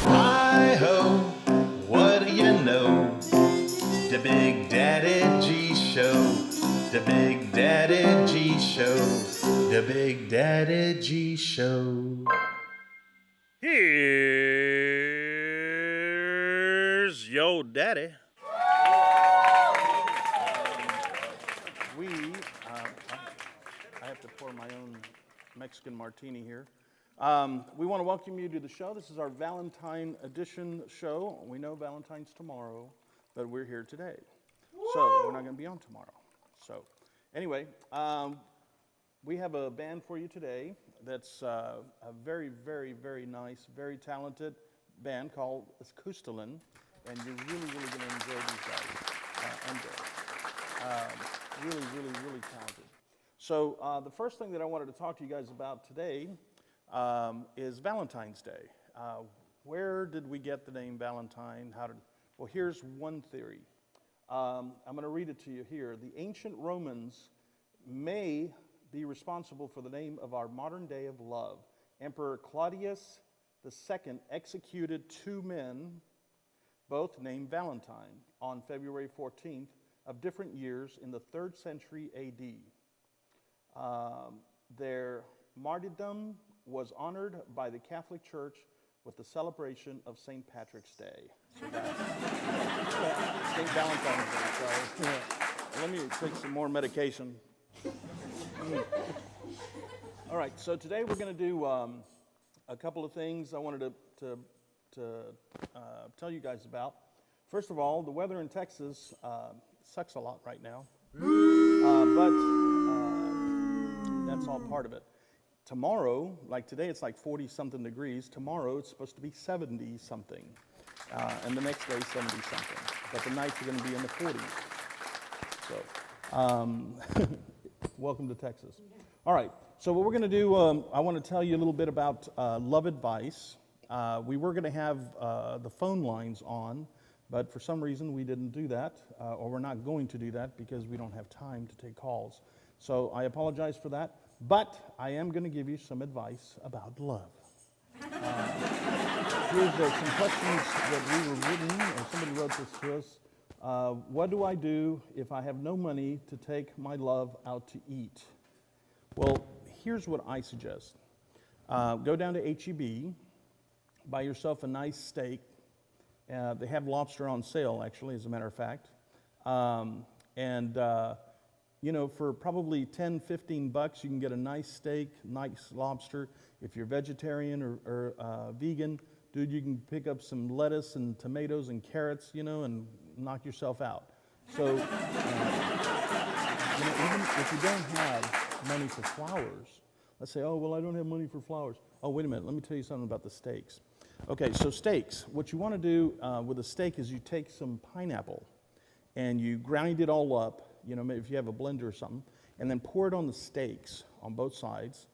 Hi-ho, what do you know? The Big Daddy G Show, the Big Daddy G Show, the Big Daddy G Show. Here's yo daddy. I have to pour my own Mexican martini here. We want to welcome you to the show. This is our Valentine edition show. We know Valentine's tomorrow, but we're here today. So we're not going to be on tomorrow. So anyway, we have a band for you today that's a very, very, very nice, very talented band called Acoustlyn, and you're really, really going to enjoy these guys. Really, really, really talented. So the first thing that I wanted to talk to you guys about today is Valentine's Day. Where did we get the name Valentine? Well, here's one theory. I'm going to read it to you here. The ancient Romans may be responsible for the name of our modern day of love. Emperor Claudius II executed two men, both named Valentine, on February 14th of different years in the 3rd century AD. Their martyrdom was honored by the Catholic Church with the celebration of St. Patrick's Day. So that's St. Valentine's Day. So let me take some more medication. All right, so today we're going to do a couple of things I wanted to tell you guys about. First of all, the weather in Texas sucks a lot right now, but that's all part of it. Tomorrow, like today, it's like 40-something degrees. Tomorrow, it's supposed to be 70-something, and the next day, 70-something. But the nights are going to be in the 40s. So, welcome to Texas. All right, so what we're going to do, I want to tell you a little bit about love advice. We were going to have the phone lines on, but for some reason, we didn't do that, or we're not going to do that because we don't have time to take calls. So I apologize for that. But I am going to give you some advice about love. Here's some questions that we were written, or somebody wrote this to us. What do I do if I have no money to take my love out to eat? Well, here's what I suggest. Go down to H-E-B, buy yourself a nice steak. They have lobster on sale, actually, as a matter of fact. You know, for probably 10, 15 bucks, you can get a nice steak, nice lobster. If you're vegetarian or vegan, dude, you can pick up some lettuce and tomatoes and carrots, you know, and knock yourself out. So, you know, even if you don't have money for flowers, let's say, oh, well, I don't have money for flowers. Oh, wait a minute, let me tell you something about the steaks. Okay, so steaks. What you want to do with a steak is you take some pineapple and you grind it all up. You know, maybe if you have a blender or something, and then pour it on the steaks on both sides,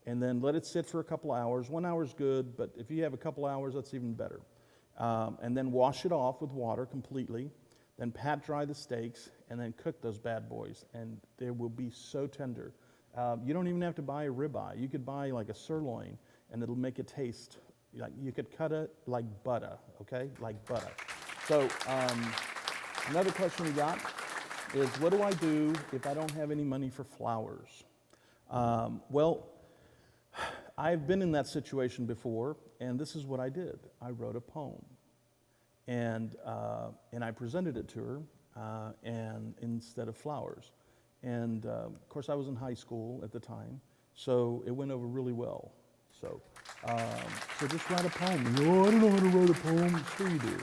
and then let it sit for a couple hours. 1 hour is good, but if you have a couple hours, that's even better. And then wash it off with water completely, then pat dry the steaks, and then cook those bad boys, and they will be so tender. You don't even have to buy a ribeye. You could buy like a sirloin, and it'll make it taste like you could cut it like butter, okay? Like butter. So another question we got is, what do I do if I don't have any money for flowers? Well, I've been in that situation before, and this is what I did. I wrote a poem, and I presented it to her, and instead of flowers. And of course, I was in high school at the time, so it went over really well. So just write a poem. And I don't know how to write a poem. Sure you do.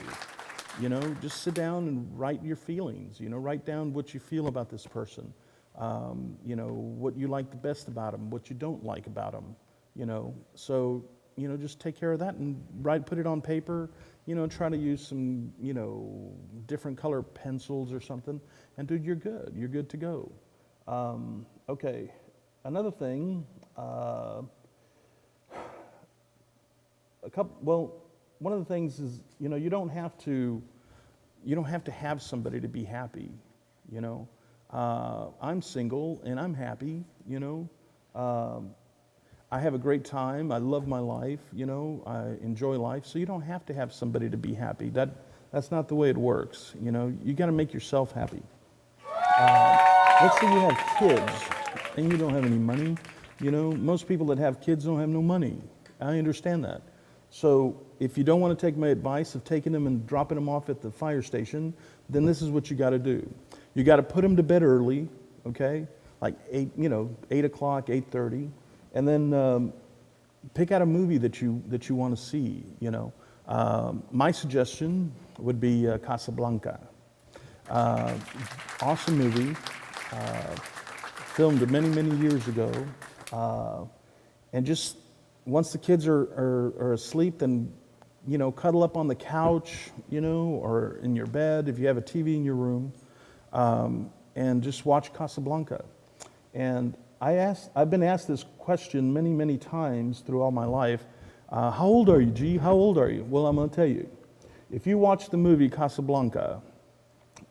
You know, just sit down and write your feelings. You know, write down what you feel about this person. You know, what you like the best about them, what you don't like about them. You know, so, you know, just take care of that and put it on paper. You know, try to use some, you know, different color pencils or something. And dude, you're good. You're good to go. Okay, another thing. One of the things is, you know, you don't have to have somebody to be happy, you know. I'm single and I'm happy, you know. I have a great time. I love my life. You know, I enjoy life. So you don't have to have somebody to be happy. That's not the way it works. You know, you got to make yourself happy. Let's say you have kids and you don't have any money. You know, most people that have kids don't have no money. I understand that. So if you don't want to take my advice of taking them and dropping them off at the fire station, then this is what you got to do. You got to put them to bed early, okay? Like 8 o'clock, 8:30, and then pick out a movie that you want to see. You know, my suggestion would be Casablanca. Awesome movie, filmed many years ago, and just once the kids are asleep, then you know, cuddle up on the couch, you know, or in your bed if you have a TV in your room, and just watch Casablanca. And I've been asked this question many times through all my life. How old are you, G? How old are you? Well, I'm going to tell you. If you watch the movie Casablanca,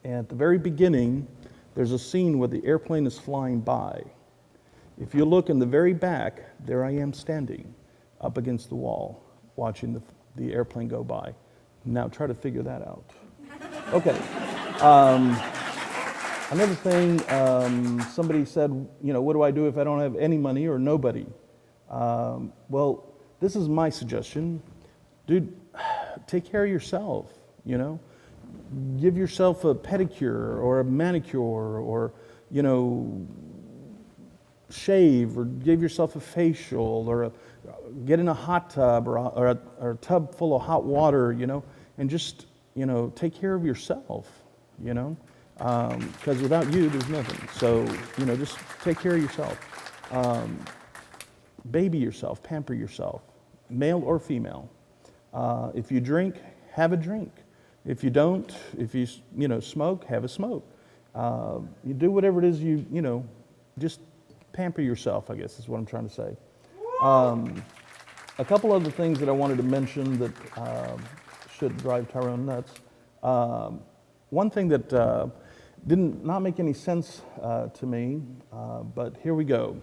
at the very beginning, there's a scene where the airplane is flying by. If you look in the very back, there I am standing up against the wall, watching the airplane go by. Now try to figure that out. Okay. Another thing, somebody said, you know, what do I do if I don't have any money or nobody? Well, this is my suggestion. Dude, take care of yourself, you know. Give yourself a pedicure or a manicure, or, you know, shave, or give yourself a facial, or get in a hot tub, or a tub full of hot water, you know, and just, you know, take care of yourself, you know. Because without you, there's nothing. So, you know, just take care of yourself. Baby yourself, pamper yourself, male or female. If you drink, have a drink. If you don't, if you know, smoke, have a smoke. You do whatever it is you know, just pamper yourself, I guess is what I'm trying to say. A couple other things that I wanted to mention that should drive Tyrone nuts. One thing that did not make any sense to me, but here we go.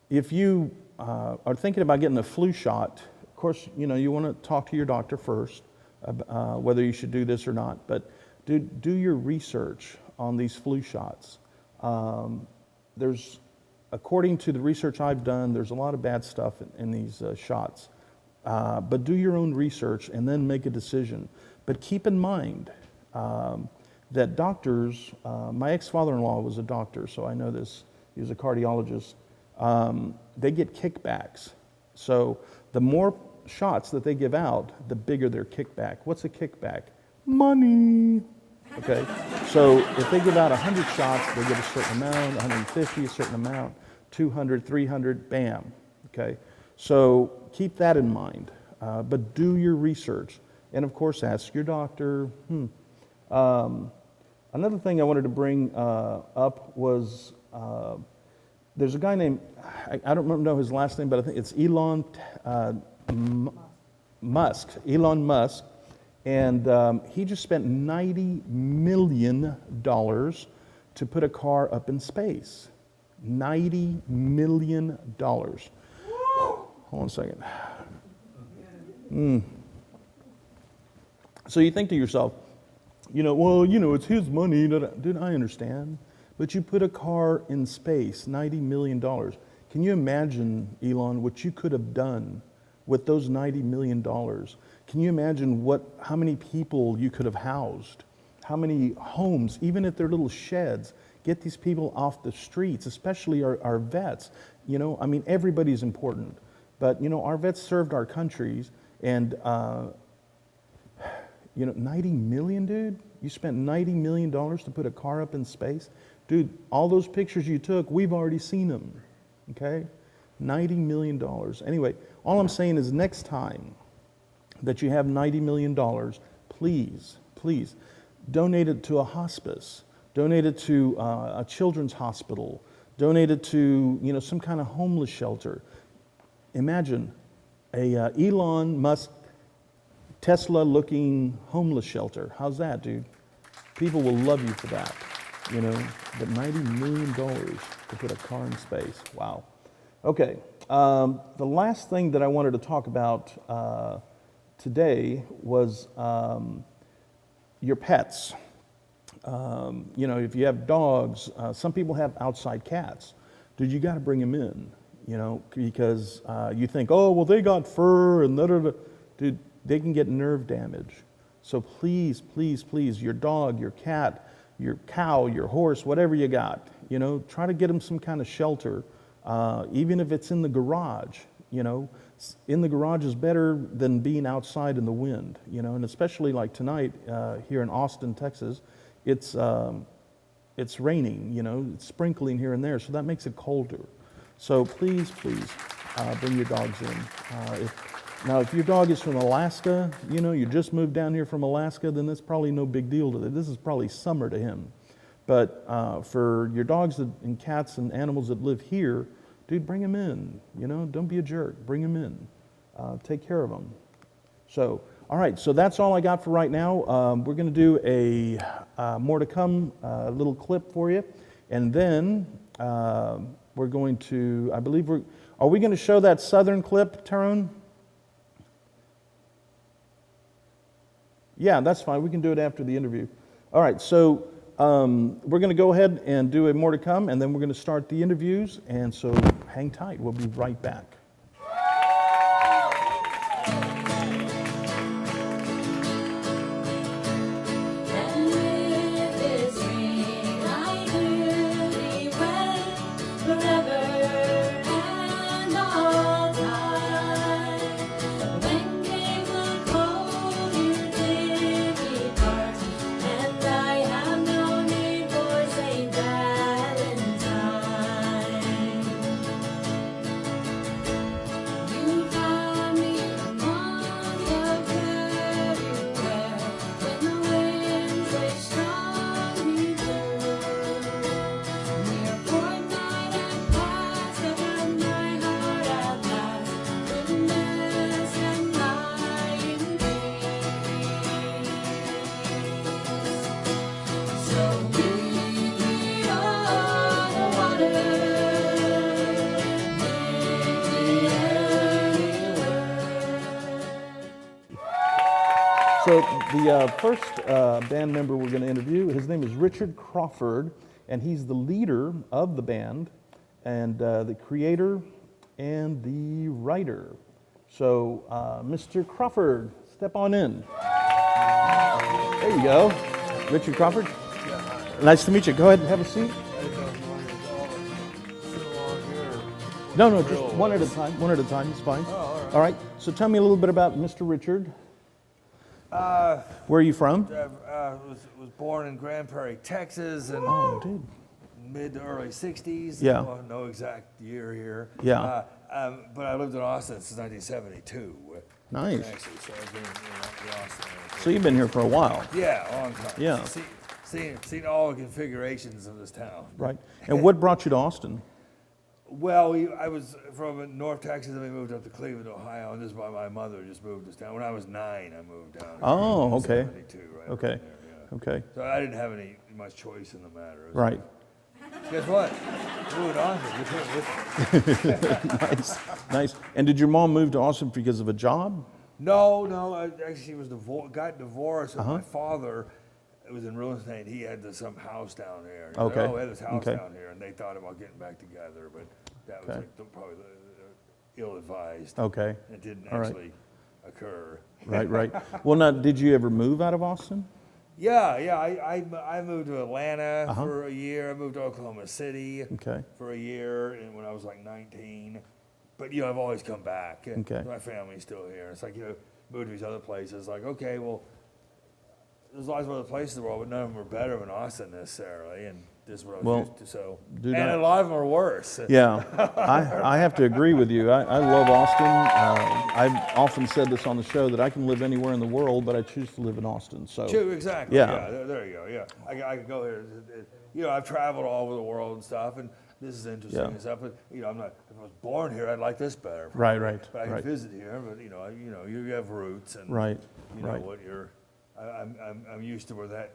If you are thinking about getting a flu shot, of course, you know, you want to talk to your doctor first, whether you should do this or not, but do your research on these flu shots. According to the research I've done, there's a lot of bad stuff in these shots. But do your own research and then make a decision. But keep in mind that doctors, my ex-father-in-law was a doctor, so I know this, he was a cardiologist, they get kickbacks. So the more shots that they give out, the bigger their kickback. What's a kickback? Money. Okay, so if they give out 100 shots, they get a certain amount, 150, a certain amount, 200, 300, bam. Okay, so keep that in mind, but do your research. And of course, ask your doctor. Another thing I wanted to bring up was there's a guy named, I don't know his last name, but I think it's Elon Musk. And he just spent $90 million to put a car up in space. $90 million. Hold on a second. So you think to yourself, you know, well, you know, it's his money. Dude, I understand. But you put a car in space, $90 million. Can you imagine, Elon, what you could have done with those $90 million? Can you imagine how many people you could have housed? How many homes, even if they're little sheds? Get these people off the streets, especially our vets. You know, I mean, everybody's important. But, you know, our vets served our countries, and, you know, 90 million, dude? You spent $90 million to put a car up in space? Dude, all those pictures you took, we've already seen them, okay? $90 million. Anyway, all I'm saying is next time that you have $90 million, please donate it to a hospice, donate it to a children's hospital, donate it to, you know, some kind of homeless shelter. Imagine a Elon Musk, Tesla-looking homeless shelter. How's that, dude? People will love you for that, you know. But $90 million to put a car in space, wow. Okay, the last thing that I wanted to talk about today was your pets. You know, if you have dogs, some people have outside cats. Dude, you got to bring them in, you know, because you think, oh, well, they got fur and da-da-da. Dude, they can get nerve damage. So please, please, please, your dog, your cat, your cow, your horse, whatever you got, you know, try to get them some kind of shelter, even if it's in the garage, you know. In the garage is better than being outside in the wind, you know, and especially like tonight here in Austin, Texas, it's raining, you know, it's sprinkling here and there, so that makes it colder. So please, please bring your dogs in. Now, if your dog is from Alaska, you know, you just moved down here from Alaska, then that's probably no big deal to them. This is probably summer to him. But for your dogs and cats and animals that live here, dude, bring them in. You know, don't be a jerk. Bring them in. Take care of them. So, all right, so that's all I got for right now. We're going to do a more to come little clip for you. And then we're going to, are we going to show that Southern clip, Tyrone? Yeah, that's fine. We can do it after the interview. All right, so we're going to go ahead and do a more to come, and then we're going to start the interviews. And so hang tight. We'll be right back. So the first band member we're going to interview, his name is Richard Crawford, and he's the leader of the band and the creator and the writer. So Mr. Crawford, step on in. There you go. Richard Crawford. Nice to meet you. Go ahead and have a seat. No, just one at a time. One at a time, it's fine. All right. So tell me a little bit about Mr. Richard. Where are you from? Was born in Grand Prairie, Texas, in mid to early 60s. Yeah. No exact year here. Yeah. But I lived in Austin since 1972. Nice. Actually, so I've been in Austin. So you've been here for a while. Yeah, a long time. Yeah. Seen all the configurations of this town. Right. And what brought you to Austin? Well, I was from North Texas, and we moved up to Cleveland, Ohio, and this is why my mother just moved us down. When I was 9, I moved down. Oh, okay. 72, right Okay. there, yeah. Okay. So I didn't have much choice in the matter. Right. Guess what? Moved Austin. Nice. Nice. And did your mom move to Austin because of a job? No. Actually, she was got divorced, and Uh-huh. my father was in real estate. He had some house down there. Okay. We had this house Okay. down here, and they thought about getting back together, but that was Okay. probably ill-advised. Okay. It didn't All right. actually occur. Right. Well, now, did you ever move out of Austin? Yeah. I moved to Atlanta Uh-huh. for a year. I moved to Oklahoma City Okay. for a year, and when I was like 19. But I've always come back. And Okay. my family's still here. It's like moved to these other places. Like, okay, well, there's lots of other places in the world, but none of them are better than Austin necessarily. And this is what I was Well, used to. So, dude, and a lot of them are worse. Yeah, I have to agree with you. I love Austin. I've often said this on the show that I can live anywhere in the world, but I choose to live in Austin. So True, exactly. Yeah. There you go. Yeah, I could go here. I've traveled all over the world and stuff, and this is interesting Yeah. and stuff. But I'm not. If I was born here, I'd like this better. Right. But I can Right. visit here. But you have roots, and Right. you know Right. what you're. I'm used to where that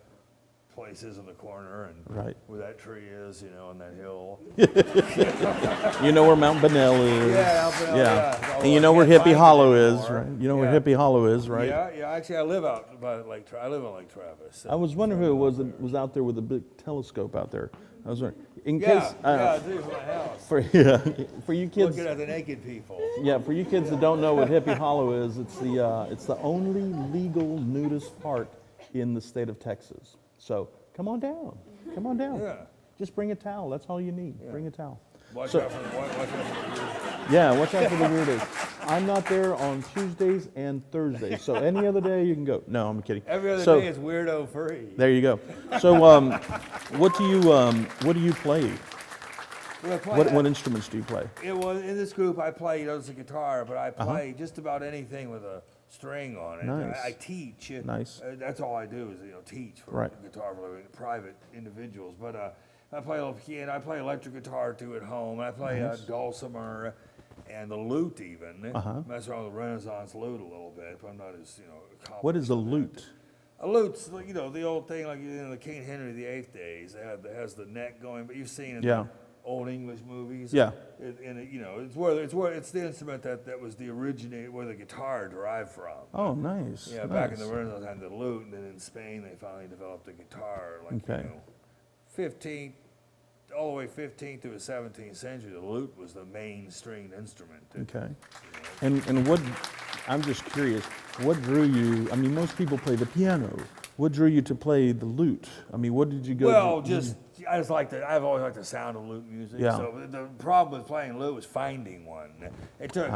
place is on the corner and Right. where that tree is, on that hill. You know where Mount Bunnell is. Yeah, Mount Bunnell, yeah. And you know where Hippie Hollow is, right? You know where Hippie Hollow is, right? Yeah. Actually, I live out by Lake. I live on Lake Travis. I was wondering who it was that was out there with a big telescope out there. I was wondering. In Yeah, case, I do for my house. for you kids, Looking at the naked people. yeah, for you kids that don't know what Hippie Hollow is, it's the only legal nudist park in the state of Texas. So come on down, Yeah. Just bring a towel. That's all you need. Bring a towel. Watch So- out for the weird. Yeah, watch out for the weirdos. I'm not there on Tuesdays and Thursdays, so any other day you can go. No, I'm kidding. Every other So- day is weirdo free. There you go. So, what do you play? Well, I play- What instruments do you play? It was in this group. I play the guitar, but I play just about anything with a string on it. Nice. I teach. Nice. That's all I do is teach for Right. guitar for private individuals. But I play a little piano. I play electric guitar too at home. I play dulcimer and the lute even. Mess around with the Renaissance lute a little bit, but I'm not as accomplished. What is a lute? A lute's the old thing like the King Henry VIII days. It has the neck going, but you've seen it. Yeah. In old English movies. Yeah. It's the instrument that was the originator where the guitar derived from. Oh, nice. Yeah, back in the Renaissance time, the lute, and then in Spain they finally developed the guitar. Okay. 15th, all the way 15th to the 17th century, the lute was the main stringed instrument. Okay. And what? I'm just curious. What drew you? I mean, most people play the piano. What drew you to play the lute? I mean, what did you go? Well, I've always liked the sound of lute music. Yeah. So the problem with playing lute was finding one. It took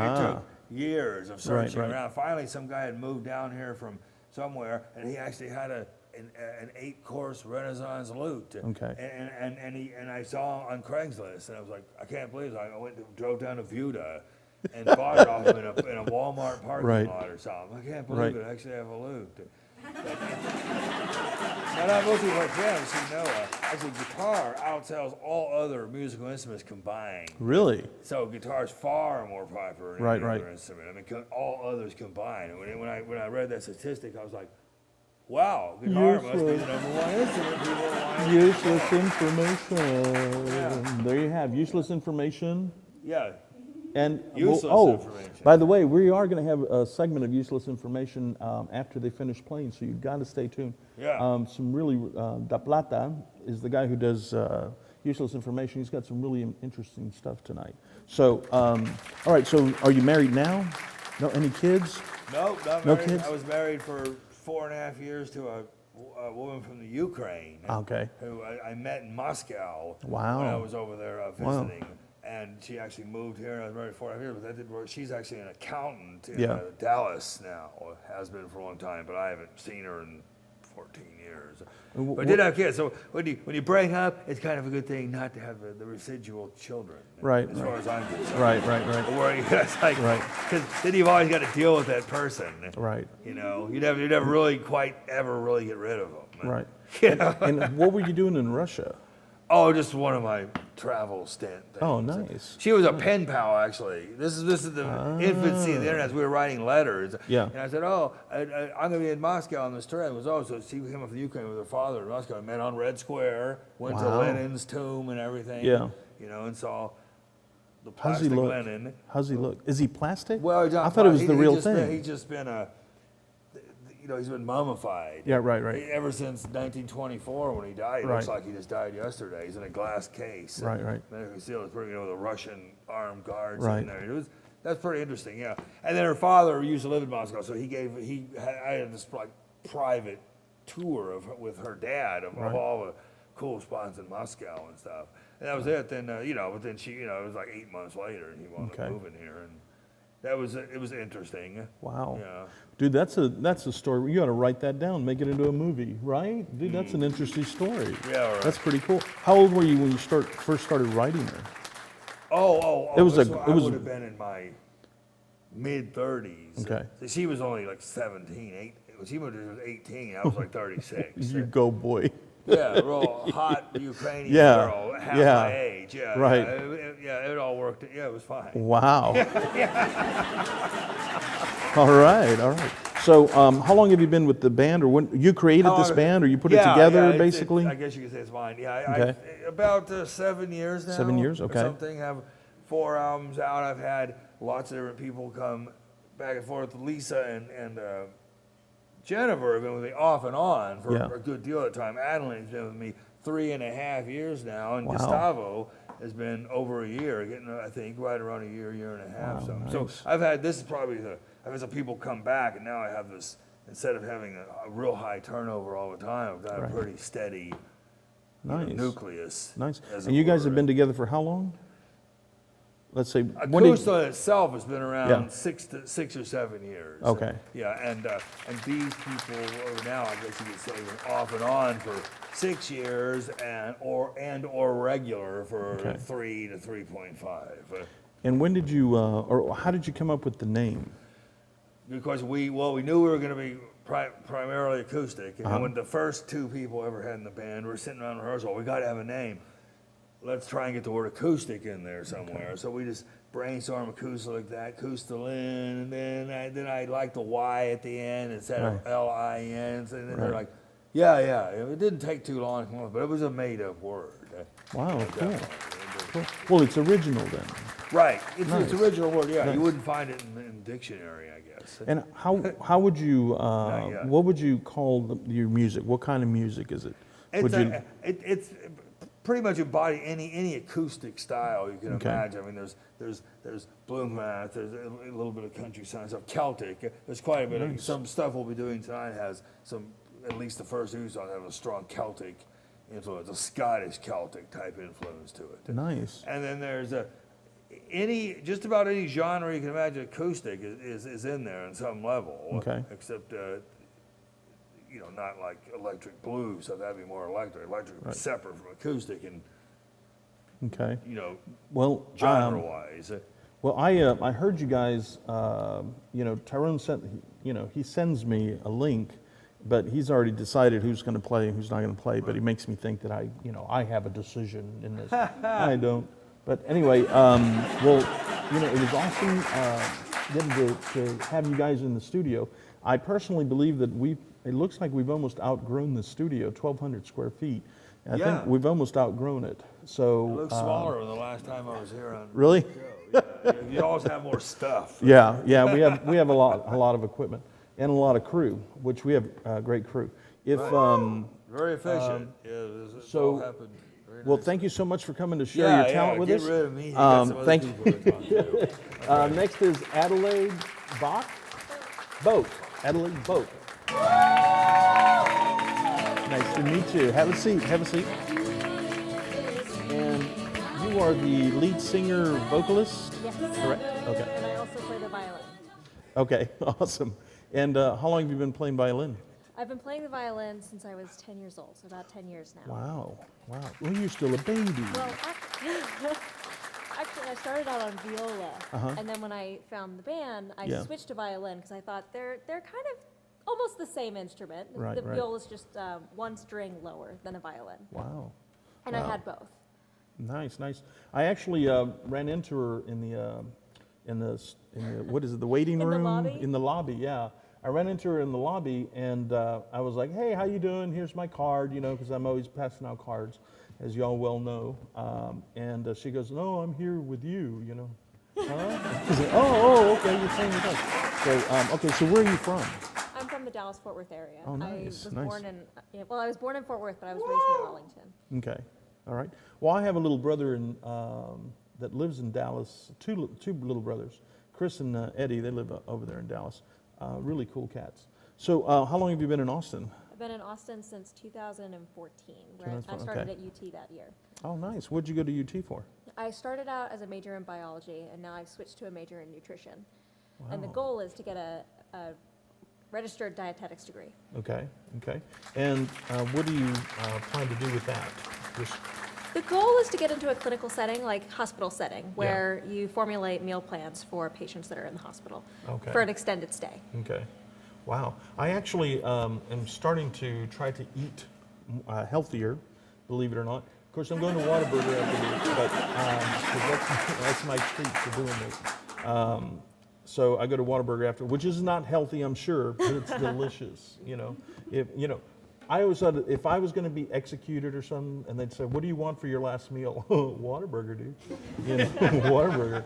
years of searching right. around. Finally, some guy had moved down here from somewhere, and he actually had an 8-course Renaissance lute. Okay. And I saw on Craigslist, and I was like, I can't believe it. I drove down to Buda and bought it off him in a Walmart parking lot or something. I can't believe it. I actually have a lute. Now, not most people like piano, actually guitar outsells all other musical instruments combined. Really? So guitar is far more popular than any other instrument. I mean, all others combined. And when I read that statistic, I was like, wow, guitar must be the number one instrument people want. Useless information. Yeah. There you have useless information. Yeah. And Useless information. By the way, we are going to have a segment of useless information after they finish playing, so you've got to stay tuned. Yeah. Some really Da Plata is the guy who does useless information. He's got some really interesting stuff tonight. So, all right. So, are you married now? No, any kids? No, not No married. kids? I was married for 4.5 years to a woman from the Ukraine. Okay. Who I met in Moscow. Wow. When I was over there visiting. And she actually moved here, and I was married 4.5 years, but that didn't work. She's actually an accountant in Dallas now, or has been for a long time, but I haven't seen her in 14 years. But did have kids, so when you break up, it's kind of a good thing not to have the residual children. Right. As far as I'm concerned. Right. Where it's like, because then you've always got to deal with that person. Right. You never really quite ever really get rid of them. Right. You know? And what were you doing in Russia? Oh, just one of my travel stint things. Oh, nice. She was a pen pal, actually. This is the infancy of the internet. We were writing letters. Yeah. And I said, I'm going to be in Moscow on this trip. It was so she came up from the Ukraine with her father in Moscow. Met on Red Square, went to Lenin's tomb and everything. Yeah. And saw the How's he plastic look? Lenin. How's he look? Is he plastic? Well, I thought it was the real thing. He's just been he's been mummified. Yeah, right. Ever since 1924 when he died. It looks like he just died yesterday. He's in a glass case. Right. Medical seal is putting the Russian armed guards Right. in there. That's pretty interesting, yeah. And then her father used to live in Moscow, so I had this private tour with her dad of all the cool spots in Moscow and stuff. And that was it. Then but then she it was like 8 months later, and he wound up moving here, and it was interesting. Wow. Yeah. Dude, that's a story. You got to write that down, make it into a movie, right? Dude, that's an interesting story. Yeah, right. That's pretty cool. How old were you when you first started writing her? I would have been in my mid-30s. Okay. So she was only like 17, when she was 18, I was like 36. You go, boy. Yeah, real hot Ukrainian girl, half my age. Yeah, right. It all worked. Yeah, it was fine. Wow. All right. So how long have you been with the band, or when you created How this long- band, or you put it Yeah, together, yeah, basically? I guess you could say it's mine. Yeah, Okay. About 7 years now. 7 years, or okay. something. Have 4 albums out. I've had lots of different people come back and forth. Lisa and Jennifer have been with me off and on for Yeah. a good deal of time. Adeline's been with me 3.5 years now, and Wow. Gustavo has been over a year, getting I think right around a year and a half. Wow, So nice. I've had this is probably I've had some people come back, and now I have this. Instead of having a real high turnover all the time, I've got Right. a pretty steady Nice. nucleus. Nice. as And it you guys were. have been together for how long? Let's say, when did, Acoustlyn itself has been around Yeah. 6 or 7 years. Okay. Yeah, and these people are now, I guess you could say, off and on for 6 years, and or regular for Okay. 3 to 3.5. and when did you, or how did you come up with the name? Because we knew we were going to be primarily acoustic, and Uh-huh. when the first 2 people ever had in the band, we were sitting around rehearsal. We got to have a name. Let's try and get the word acoustic in there somewhere. Okay. So we just brainstormed acoustic like that, Acoustlyn, and then I liked the Y at the end instead of Right. LIN, and then they're Right. like, yeah. It didn't take too long to come up, but it was a made-up word. Wow, cool. Definitely. Cool. Well, it's original then. Right, it's Nice. original word. Yeah, Nice. you wouldn't find it in dictionary, I guess. And how would you, yet. what would you call your music? What kind of music is it? Would you, It's pretty much embody any acoustic style you can Okay. imagine. I mean, there's bluegrass, there's a little bit of country sound stuff, Celtic. There's quite a bit of Nice. some stuff we'll be doing tonight has some. At least the first two songs have a strong Celtic influence, a Scottish Celtic type influence to it. nice. And then there's just about any genre you can imagine acoustic is in there on some level. Okay. Except not like electric blues, so that'd be more electric. Electric would be Right. separate from acoustic, and Okay. uh, Well, genre-wise. well, I heard you guys, Tyrone sent, he sends me a link, but he's already decided who's going to play and who's not going to play, but he makes me think that I have a decision in this. I don't. But anyway, it was awesome getting to have you guys in the studio. I personally believe that it looks like we've almost outgrown the studio, 1,200 square feet. And I Yeah. think we've almost outgrown it. So It looks smaller than the last time I was here on really? the show. Yeah, you always have more stuff. Yeah, we have a lot of equipment and a lot of crew, which we have a great crew. If Very efficient. This so- all happened very well, nice. thank you so much for coming to share your talent with get us. rid of me. You got some other thank people to talk to. Next is Adelaide Bach. Boat. Adelaide Boat. Nice to meet you. Have a seat. Have a seat. And you are the lead singer, vocalist? Yes. Correct. Okay. And I also play the violin. Okay. Awesome. And how long have you been playing violin? I've been playing the violin since I was 10 years old, so about 10 years now. Wow. Wow. Well, you're still a baby. Well, actually, I started out on viola, Uh-huh. and then when I found the band, I Yeah. switched to violin because I thought they're kind of almost the same instrument. Right, the right. viola is just one string lower than a violin, Wow. and Wow. I had both. Nice, nice. I actually ran into her in the what is it, the waiting In the room? lobby? In the lobby, yeah. I ran into her in the lobby, and I was like, "Hey, how you doing? Here's my card," because I'm always passing out cards, as y'all well know. And she goes, "No, I'm here with you," Huh? She's like, "Oh, okay, you're playing with us." So, okay, so where are you from? I'm from the Dallas-Fort Worth area. Oh, nice, I was nice. born in I was born in Fort Worth, but I was raised in Arlington. Okay, all right. Well, I have a little brother that lives in Dallas. Two little brothers, Chris and Eddie. They live over there in Dallas. Really cool cats. So, how long have you been in Austin? I've been in Austin since 2014, where 2014, I started okay. at UT that year. Oh, nice. What'd you go to UT for? I started out as a major in biology, and now I've switched to a major in nutrition. And the Wow. goal is to get a registered dietetics degree. Okay, okay. And what do you plan to do with that? Just, The goal is to get into a clinical setting, like hospital setting, where you formulate meal plans for patients that are in the hospital Okay. for an extended stay. okay. Wow. I actually am starting to try to eat healthier, believe it or not. Of course, I'm going to Whataburger after this, but 'cause that's my treat for doing this. So I go to Whataburger after, which is not healthy, I'm sure, but it's delicious. I always thought that if I was going to be executed or something, and they'd say, "What do you want for your last meal?" Whataburger, dude. Whataburger,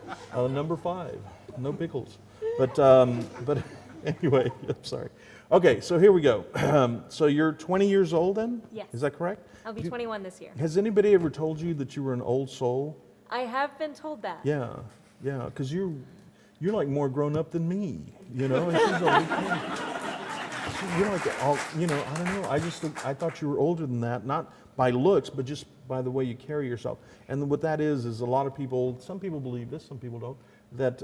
number 5, no pickles. But anyway, I'm sorry. Okay, so here we go. So you're 20 years old then? Yes. Is that correct? I'll be 21 this year. Has anybody ever told you that you were an old soul? I have been told that. Yeah, because you're like more grown up than me, and she's only 20. You're like all, I don't know. I thought you were older than that, not by looks, but just by the way you carry yourself. And what that is a lot of people. Some people believe this, some people don't. That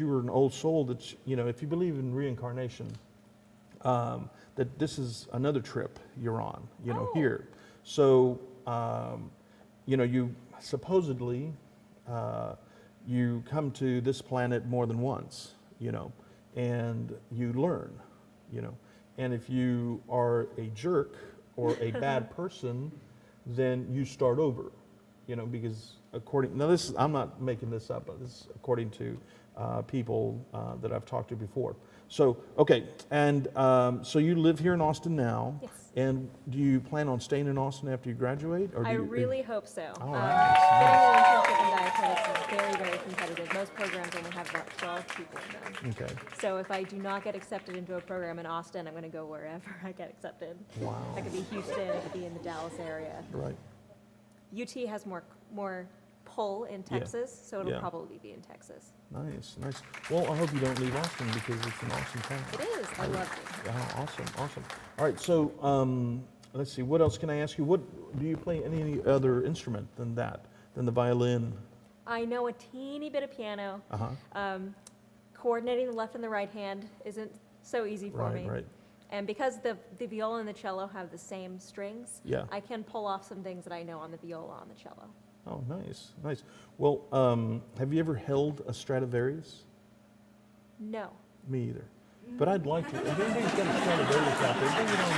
you were an old soul. That if you believe in reincarnation, that this is another trip you're on. Here. So you supposedly you come to this planet more than once. And you learn. And if you are a jerk or a bad person, then you start over, because I'm not making this up, but this is according to people that I've talked to before. So, okay, and so you live here in Austin now. Yes. And do you plan on staying in Austin after you graduate? Or I really hope so. All Getting right. an internship in dietetics is very, very competitive. Most programs only have about 12 people in them. Okay. So if I do not get accepted into a program in Austin, I'm going to go wherever I get accepted. Wow. I could be Houston, I could be in the Dallas area. Right. UT has more pull in Texas, so it'll Yeah. probably be in Texas. Nice. Well, I hope you don't leave Austin because it's an awesome town. It is. I love it. Oh, awesome. All right, so let's see. What else can I ask you? What do you play any other instrument than the violin? I know a teeny bit of piano. Uh-huh. Coordinating the left and the right hand isn't so easy for me. Right. And because the viola and the cello have the same strings, Yeah. I can pull off some things that I know on the viola on the cello. Oh, nice. Well, have you ever held a Stradivarius? No. Me either. But I'd like to. If anybody's got a Stradivarius out there, bring it on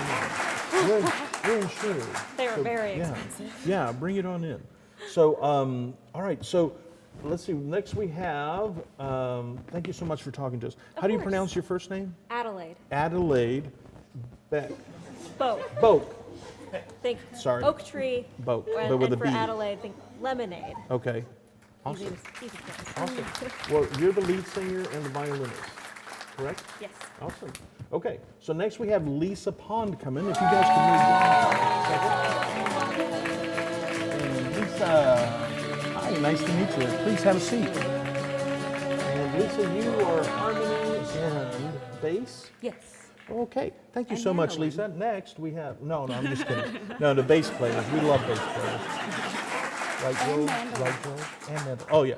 in. We're insured. They are very yeah. expensive. Yeah, bring it on in. So, all right. So, let's see. Next we have. Thank you so much for talking to us. How do you course. pronounce your first name? Adelaide. Adelaide. Boat. Boat. Think Sorry. oak tree. Boat, And, but with and a for B. Adelaide, think lemonade. Okay. Awesome. Easy to Awesome. Well, you're the lead singer and the violinist, correct? Yes. Awesome. Okay. So next we have Lisa Pond coming. If you guys can move. And Lisa, hi. Nice to meet you. Please have a seat. And Lisa, you are harmony and bass. Yes. Okay, thank you And so much, mandolin. Lisa. Next, we have, no, I'm just kidding. No, the bass players, we love bass players. Right, Joe? And mandolin. Right, Joe? And mandolin. Oh, yeah.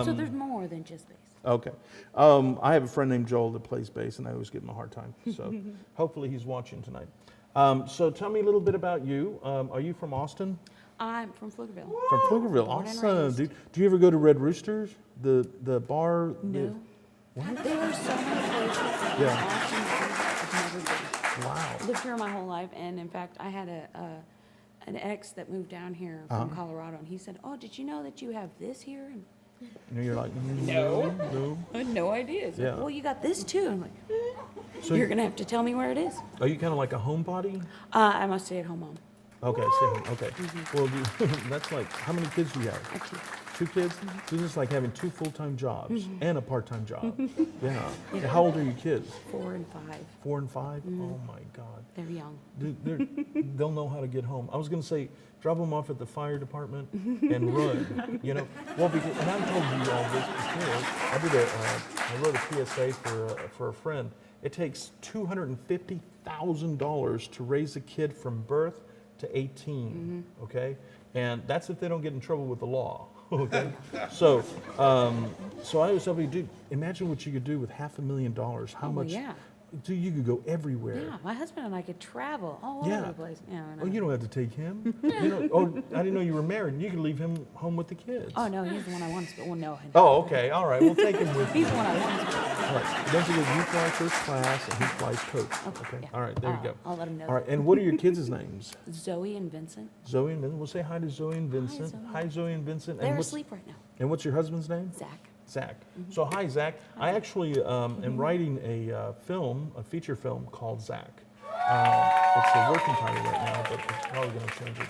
So there's more than just bass. Okay. I have a friend named Joel that plays bass, and I always give him a hard time. So hopefully he's watching tonight. So tell me a little bit about you. Are you from Austin? I'm from Pflugerville. From Pflugerville. Born and Awesome, raised. dude. Do you ever go to Red Roosters? The bar? No. There are so many places in Yeah. Austin that I've never been. Wow. Lived here my whole life, and in fact, I had an ex that moved down here from Colorado, and he said, "Oh, did you know that you have this here?" And And you're like, No. no. I had no idea. He's like, Yeah. well, you got this too. I'm like, So you're gonna have to tell me where it is. are you kind of like a homebody? I'm a stay-at-home mom. Okay, same. Okay. Well, that's like, how many kids do you have? I do. 2 kids? So this is like having 2 full-time jobs and a part-time job. Yeah. And how old are your kids? 4 and 5. 4 and 5? Oh my God. They're young. They'll know how to get home. I was going to say, drop them off at the fire department and run. Well, because, and I've told you all this before. I wrote a PSA for a friend. It takes $250,000 to raise a kid from birth to 18. Okay, and that's if they don't get in trouble with the law. Okay, so I was hoping, dude, imagine what you could do with $500,000. How much? Yeah. Dude, you could go everywhere. Yeah, my husband and I could travel all Yeah. over the place. Yeah, I know. Oh, you don't have to take him. I didn't know you were married. You could leave him home with the kids. Oh, no, he's the one I want to spend. Well, no. Oh, okay. All right. We'll take him with you. He's the one I want to spend. All right. Don't forget, you fly first class and he flies coach. Okay. yeah. All right. There you go. I'll let him know. All right. And what are your kids' names? Zoe and Vincent. Zoe and Vincent. We'll say hi to Zoe and Vincent. Zoe. Hi, Zoe and Vincent. They're And asleep right now. what's your husband's name? Zach. Zach. So hi, Zach. I actually am writing a feature film called Zach. It's a working title right now, but it's probably going to change it.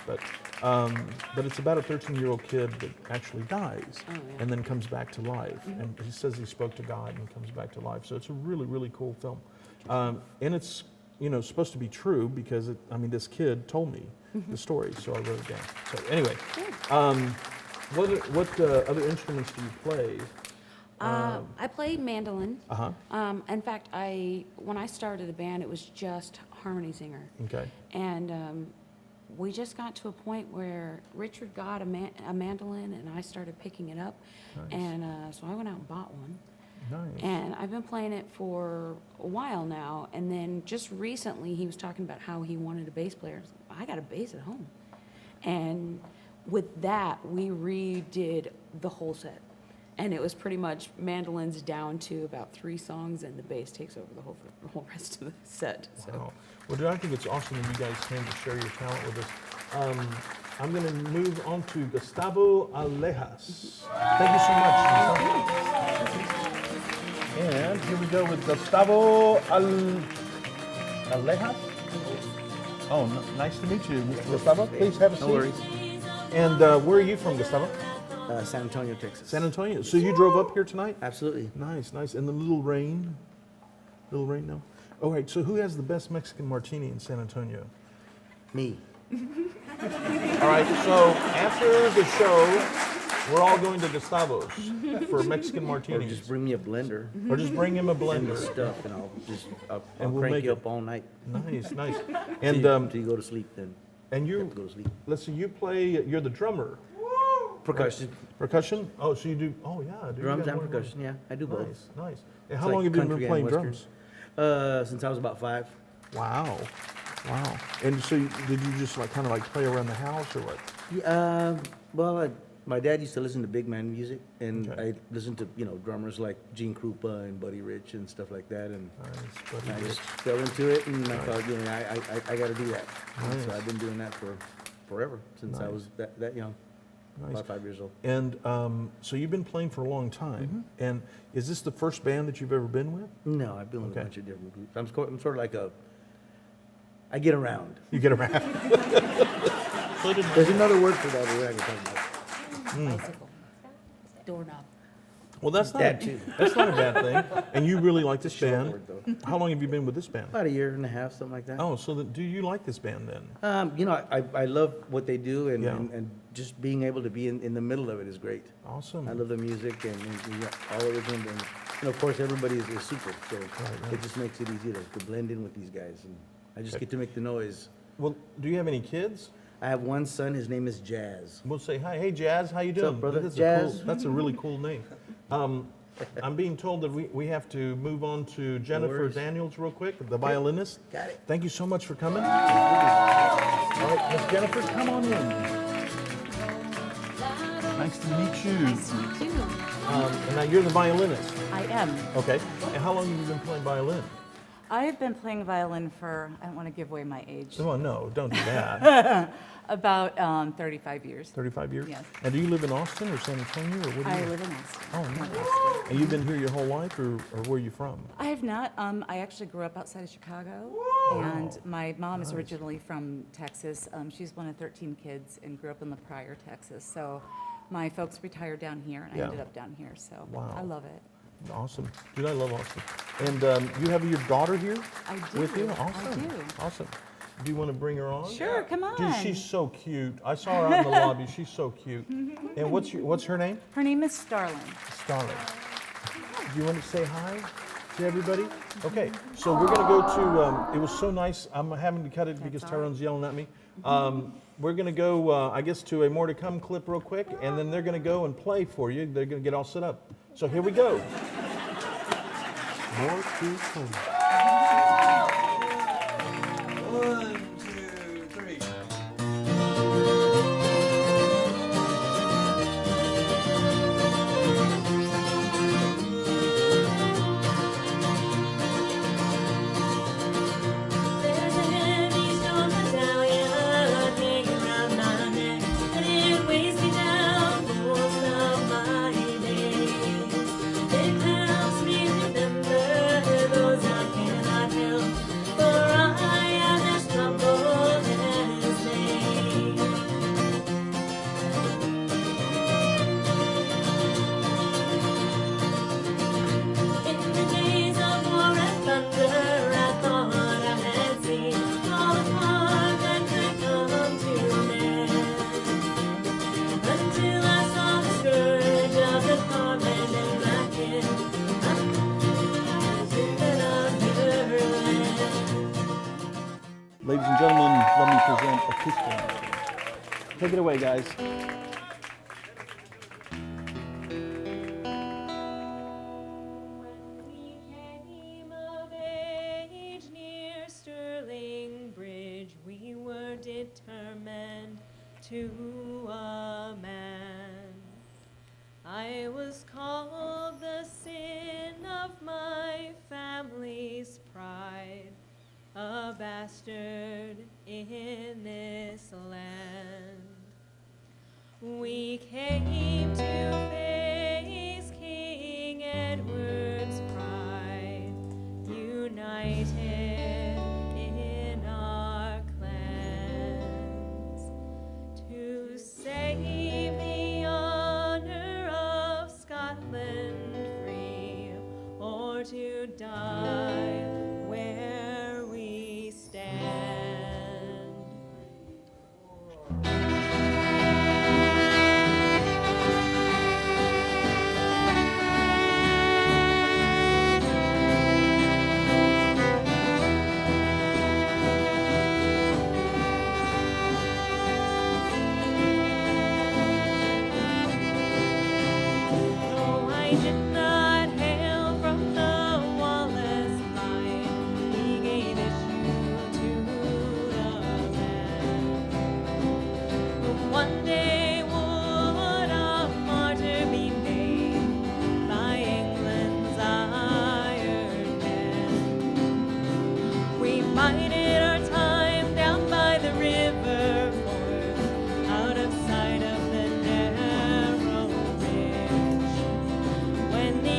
But it's about a 13-year-old kid that actually dies and then comes back to life. And he says he spoke to God and comes back to life. So it's a really, really cool film. And it's supposed to be true because this kid told me the story, so I wrote it down. So anyway, what other instruments do you play? I play mandolin. Uh-huh. In fact, when I started the band, it was just harmony singer. Okay. And we just got to a point where Richard got a mandolin, and I started picking it up. Nice. And so I went out and bought one. Nice. And I've been playing it for a while now. And then just recently, he was talking about how he wanted a bass player. I got a bass at home. And with that, we redid the whole set. And it was pretty much mandolins down to about 3 songs, and the bass takes over the whole rest of the set. So. Wow. Well, I think it's awesome that you guys came to share your talent with us. I'm going to move on to Gustavo Alejas. Thank you so much, Gustavo. And here we go with Gustavo Alejas. Oh, nice to meet you, Mr. Gustavo. Please have a seat. No worries. And where are you from, Gustavo? San Antonio, Texas. San Antonio. So you drove up here tonight? Absolutely. Nice, nice. And the little rain? Little rain, no? All right, so who has the best Mexican martini in San Antonio? Me. All right, so after the show, we're all going to Gustavo's for Mexican Or martinis. just bring me a blender Or just bring him a and the blender. stuff, and I'll And we'll crank make you it. up all night Nice, nice. till And you go to sleep. Then and you you, have to go to sleep. let's see, you're the drummer. Percussion, Percussion? Oh, so you do, oh yeah. dude, you drums got and more than percussion. Yeah, I do one. both. Nice, nice. And It's how like long have you been country and playing western. drums? Since I was about 5. Wow, wow. And so did you just kind of play around the house or what? Yeah, well, my dad used to listen to big man music, and Okay. I listened to drummers like Gene Krupa and Buddy Rich and stuff like that, and Nice, buddy. I just fell into it, and I thought, I got to do that. And so Nice. I've been doing that for forever since I Nice. was that young, Nice. about 5 years old. And so you've been playing for a long time. And is this the first band that you've ever been with? No, I've been with Okay. a bunch of different groups. I'm sort of like I get around. You get around. There's another word for that, but we're not gonna talk about it. Bicycle. Doorknob. Well, that's not, That too. that's not a bad thing. And you really like this Short band. word, though. How long have you been with this band? About a year and a half, something like that. Oh, so do you like this band then? I love what they do, and, Yeah. and just being able to be in the middle of it is great. Awesome. I love the music and we got all of it, and of course everybody is super, so right. it just makes it easy to blend in with these guys, and I just get to make the noise. Well, do you have any kids? I have one son. His name is Jazz. We'll say hi. Hey, Jazz, how you doing? up, brother? That's Jazz. that's a really cool name. I'm being told that we have to move on to Jennifer worries. Daniels real quick, the violinist. Got it. Thank you so much for coming. All right, Miss Jennifer, come on in. Nice to meet you. Nice to meet you. And now you're the violinist. I am. Okay. And how long have you been playing violin? I have been playing violin for, I don't want to give away my age, Oh, no, don't do that. about 35 years. 35 years? Yes. And do you live in Austin or San Antonio, or what do I you? live in Austin. Oh, I'm nice. in Austin. And you've been here your whole life, or where are you from? I have not. I actually grew up outside of Chicago, and my mom is originally from Texas. She's one of 13 kids and grew up in La Pryor, Texas. So my folks retired down here, and I Yeah. ended up down here. So Wow. I love it. Awesome. Dude, I love Austin. And you have your daughter here I do. with you? I Awesome. do. Awesome. Do you want to bring her on? Sure, come on. Dude, she's so cute. I saw her out in the lobby. She's so cute. And what's her name? Her name is Starling. Starling. Do you want to say hi to everybody? Okay, so we're going to go to, it was so nice. I'm having to cut it because all right. Tyrone's yelling at me. We're going to go, I guess, to a more to come clip real quick, and then they're going to go and play for you. They're going to get all set up. So here we go. More to come. There's a heavy stone medallion hanging round my neck, and it weighs me down for most of my days. Acoustlyn. Take it away, guys. We came of age near Stirling Bridge. We were determined to a man. I was called the sin of my family's pride, a bastard in this land. We came to face King Edward's pride, united in our clans, to save the honor of Scotland free, or to die where we stand. No, I did not hail from the Wallace line. He gave issue to the land. But one day would a martyr be made by England's iron man. We bided our time down by the river Forth, out of sight of the narrow bridge. When the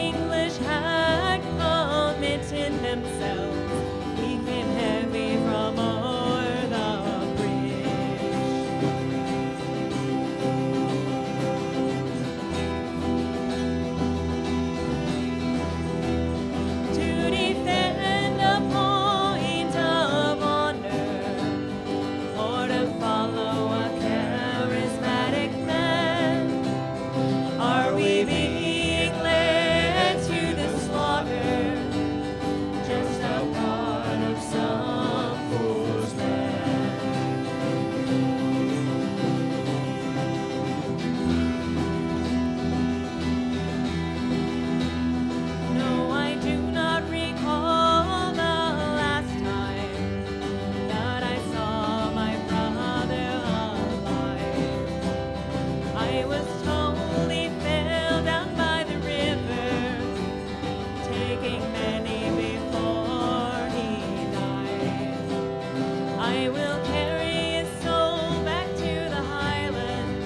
English had committed themselves, we came heavy from o'er the bridge. To defend a point of honor, or to follow a charismatic man? Are we being led to the slaughter, just a part of some fool's plan? No, I do not recall the last time that I saw my brother alive. I was told he fell down by the river, taking many before he died. I will carry his soul back to the Highland.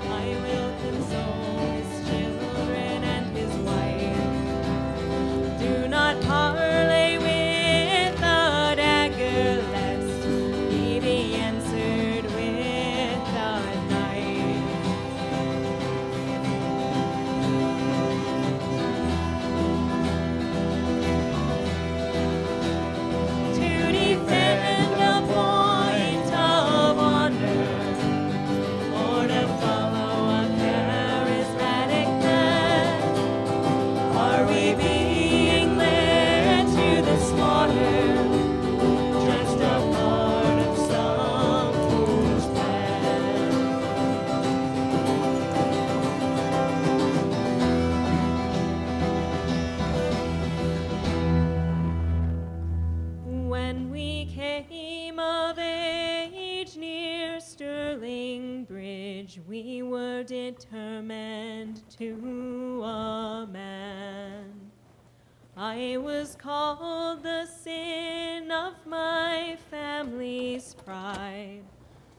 I will console his children and his wife. Do not parley with the dagger, lest he be answered with a knife. To defend a point of honor, or to follow a charismatic man? Are we being led to the slaughter, just a part of some fool's plan? When we came of age near Stirling Bridge, we were determined to a man. I was called the sin of my family's pride,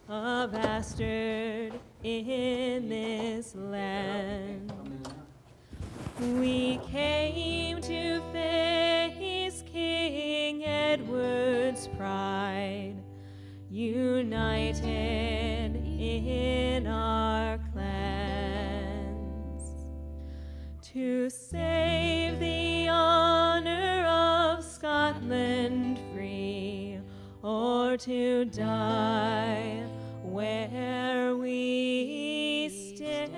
a bastard in this land. We came to face King Edward's pride, united in our clans, to save the honor of Scotland free, or to die where we stand.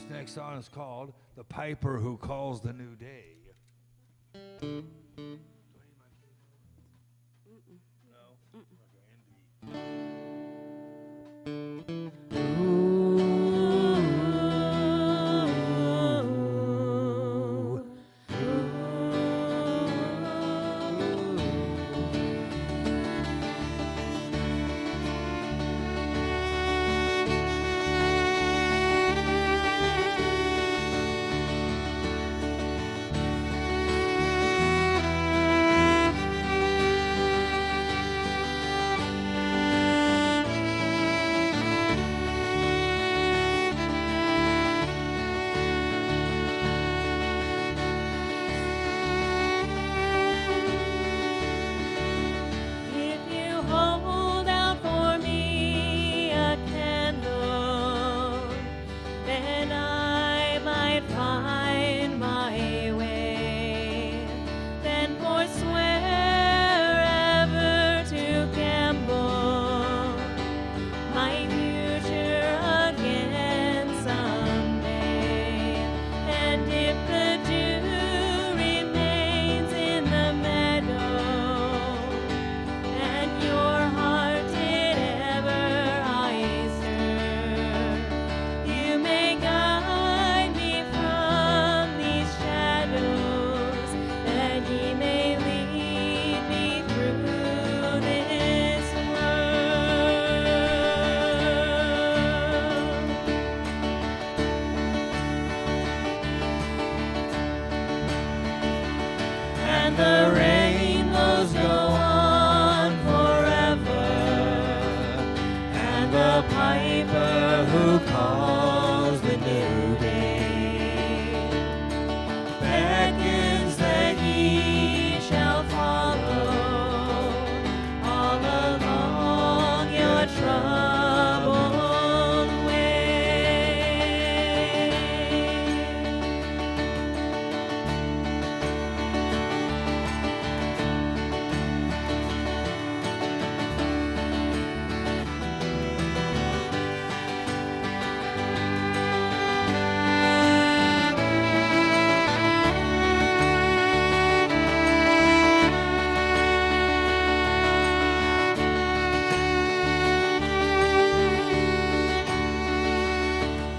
next song is called "The Piper Who Calls the New Day." If you hold out for me a candle, then I might find my way. Then forswear ever to gamble my future again someday. And if the dew remains in the meadow, and your heart did ever I stir, you may guide me from these shadows, that ye may lead me through this world. And the rainbows go on forever, and the piper who calls the new day beckons that ye shall follow all along your troubled way.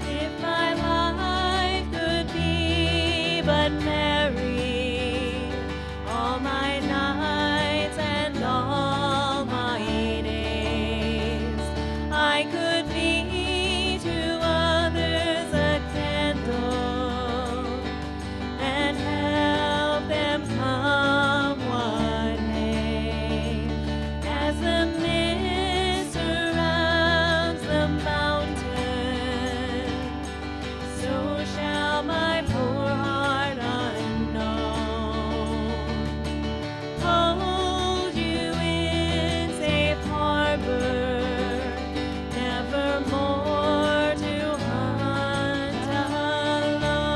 If my life could be but merry, all my nights and all my days, I could be to others a candle and help them come what may. As the mist surrounds the mountain, so shall my poor heart unknown hold you in safe harbor, nevermore to hunt alone.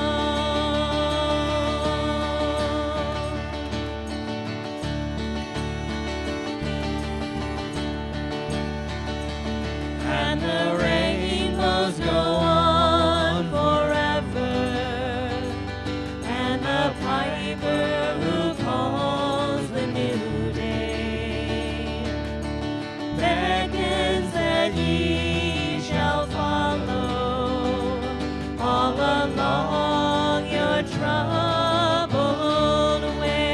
And the rainbows go on forever, and the piper who calls the new day beckons that ye shall follow all along your troubled way.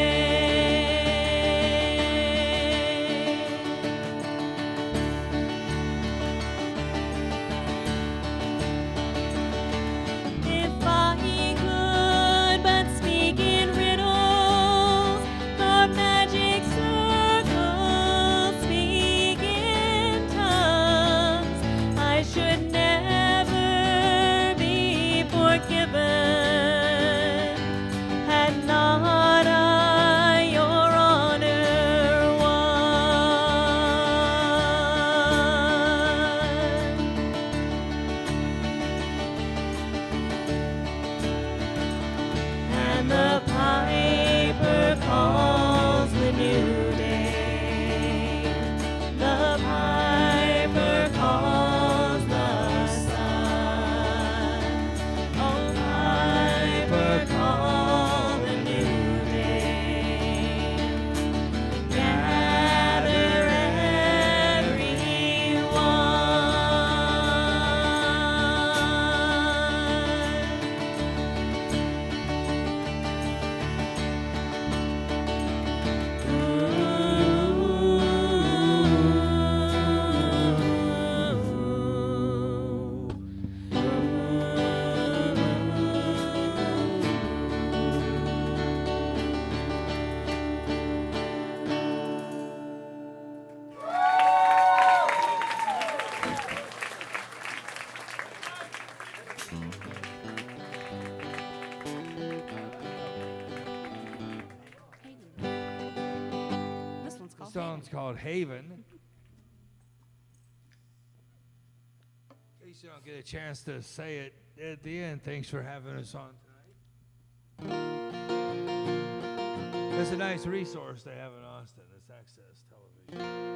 If I could but speak in riddles, nor magic circles, speak in tongues, I should never be forgiven, had not I your honor won. And the piper calls the new day. The piper calls the sun. Oh, This one's The called song's called Haven. In case you don't get a chance to say it at the end, thanks for having us on tonight. It's a nice resource they have in Austin. It's Access Television.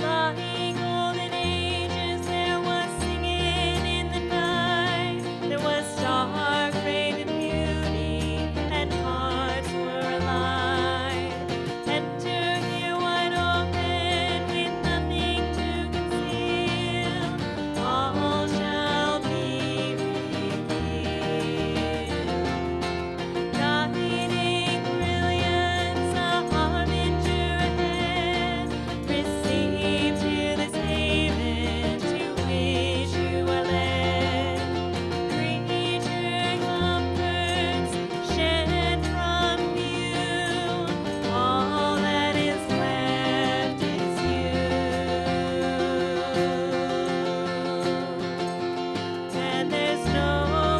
Like olden ages, there was singing in the night. There was star-craving beauty, and hearts were alive. Enter here wide open, with nothing to conceal. All shall be revealed. Guiding brilliance, a harbinger ahead. Receive to this haven to which you are led. Creature comforts shed from view. All that is left is you. And there's no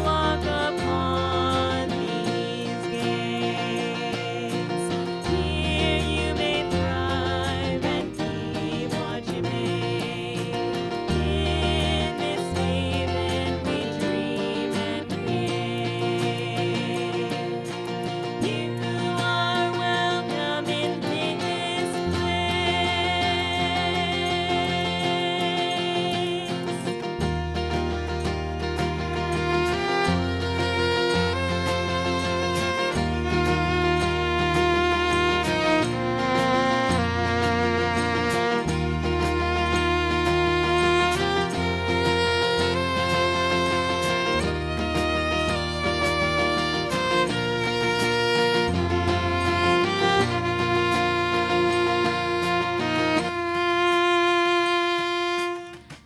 lock upon these gates. Here you may thrive and keep what you made. In this haven we dream and create. You are welcome in this place.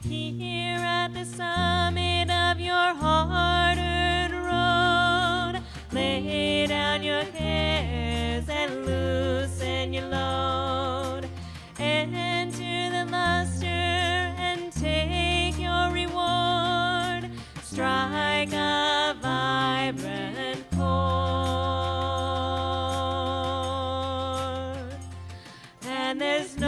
Here at the summit of your hard-earned road, lay down your cares and loosen your load. Enter the luster and take your reward. Strike a vibrant chord. And there's no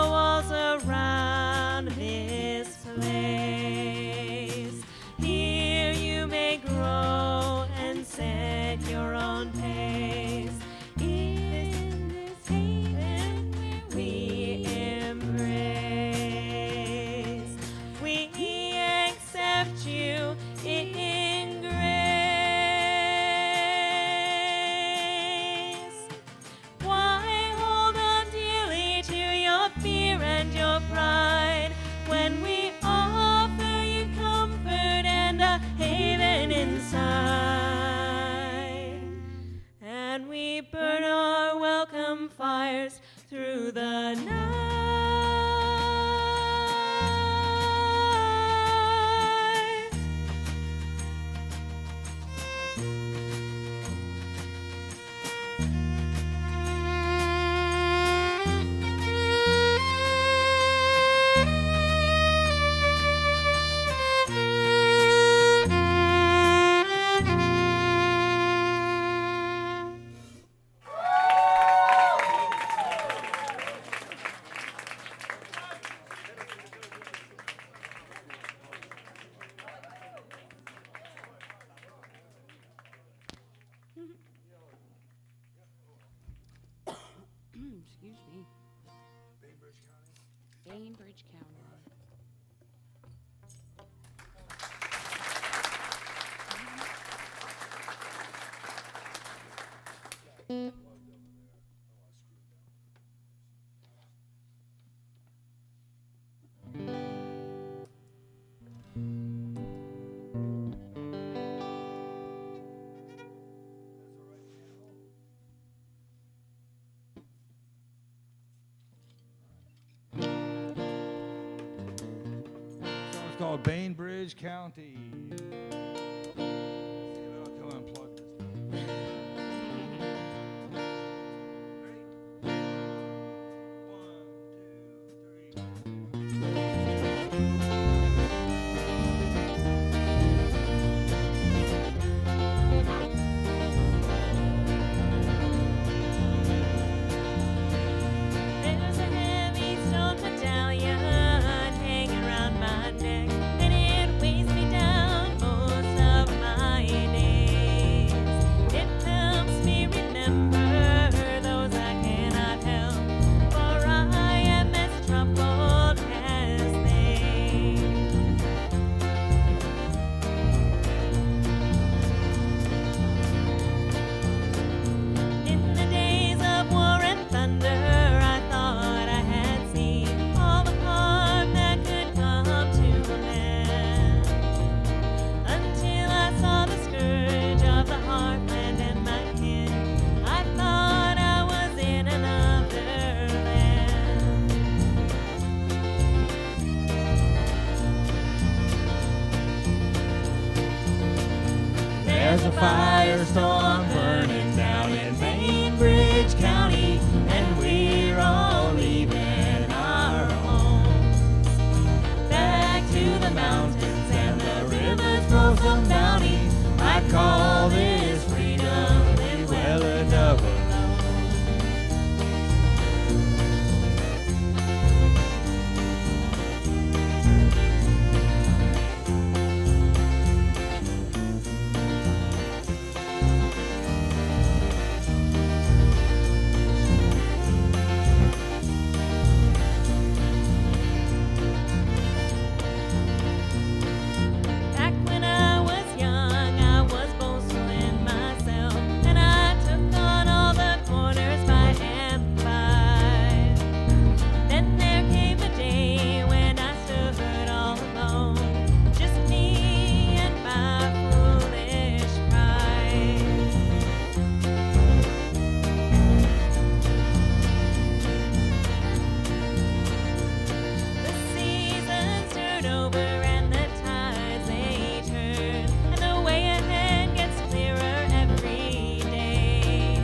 walls around this place. Here you may grow and set your own pace. In this haven we embrace. We accept you in grace. Why hold on dearly to your fear and your pride when we offer you comfort and a haven inside? And we burn our welcome fires through the night. Excuse me. Bainbridge County. called Bainbridge County. See if I'll come unplug this. Ready? 1, 2, 3. There's a heavy stone medallion hanging around my neck, and it weighs me down most of my days. It helps me remember those I cannot help, for I am as troubled as they. In the days of war and thunder, I thought I had seen all the harm that could come to a man. Until I saw the scourge of the heartland in my hand, I thought I was in another land. There's a firestorm burning down in Bainbridge County, and we're all leaving our homes. Back to the mountains and the rivers flow some bounty. I call this freedom, live well enough alone. Back when I was young, I was boastful in myself, and I took on all the corners by and by. Then there came a day when I stood all alone, just me and my foolish pride. The seasons turn over and the tides they turn, and the way ahead gets clearer every day.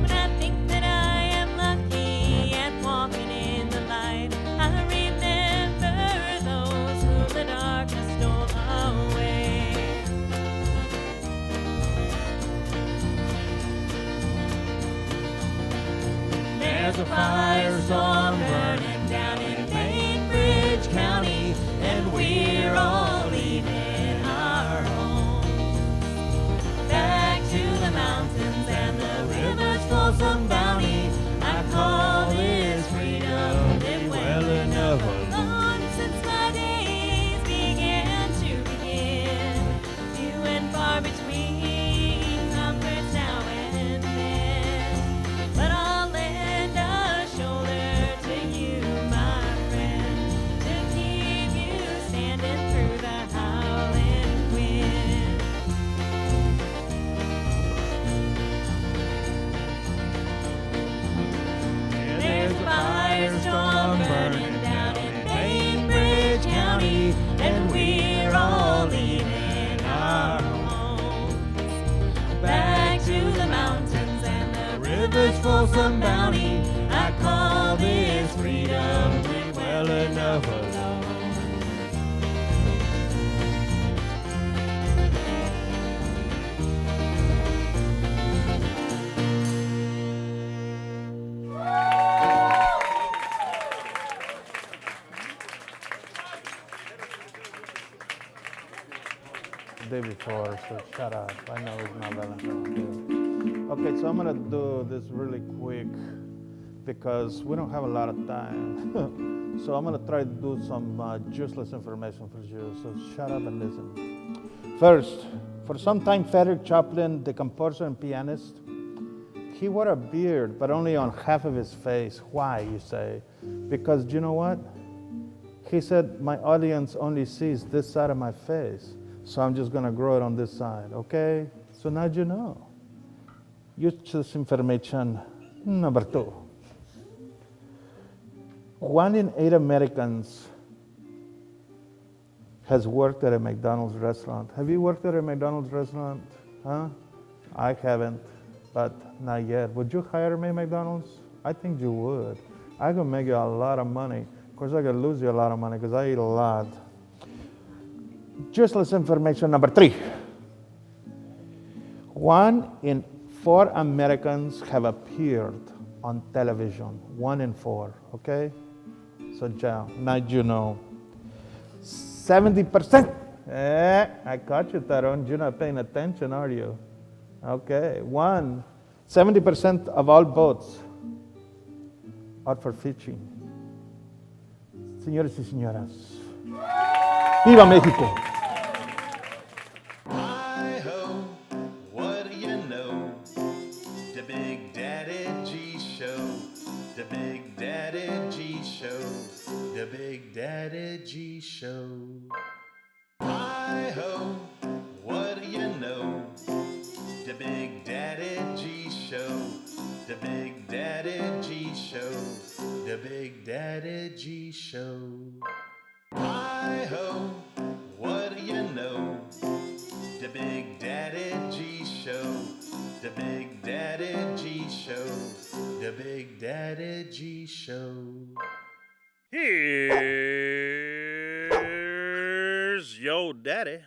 When I think that I am lucky and walking in the light, I remember those whom the darkness stole away. There's a firestorm burning down in Bainbridge County, and we're all leaving our homes. Back to the mountains and the rivers flow some bounty. I call this freedom, live well enough alone. Since my days began to begin, few and far between, comforts now and then. But I'll lend a shoulder to you, my friend, to keep you standing through the howling wind. There's a firestorm burning down in Bainbridge County, and we're all leaving our homes. Back to the mountains and the rivers flow some bounty. I call this freedom, live well enough alone. Day before, so shut up. I know it's not Valentine's Day. Okay, so I'm gonna do this really quick because we don't have a lot of time. So I'm gonna try to do some useless information for you. So shut up and listen. First, for some time, Frederick Chopin, the composer and pianist, he wore a beard, but only on half of his face. Why, you say? Because you know what? He said, my audience only sees this side of my face, so I'm just gonna grow it on this side, okay? So now you know. Useless information number 2. 1 in 8 Americans has worked at a McDonald's restaurant? Have you worked at a McDonald's restaurant? Huh? I haven't, but not yet. Would you hire me, McDonald's? I think you would. I could make you a lot of money. Of course, I could lose you a lot of money because I eat a lot. Useless information number 3. 1 in 4 Americans have appeared on television. 1 in 4, okay? So now you know. 70%. I caught you, Taron. You're not paying attention, are you? Okay. 70% of all votes are for fishing. Señores y señoras, ¡Viva México! Hi-ho, what do you know? The Big Daddy G Show. The Big Daddy G Show. The Big Daddy G Show. Hi-ho, what do you know? The Big Daddy G Show. The Big Daddy G Show. The Big Daddy G Show. Hi-ho, what do you know? The Big Daddy G Show. The Big Daddy G Show. The Big Daddy G Show. Here's your daddy.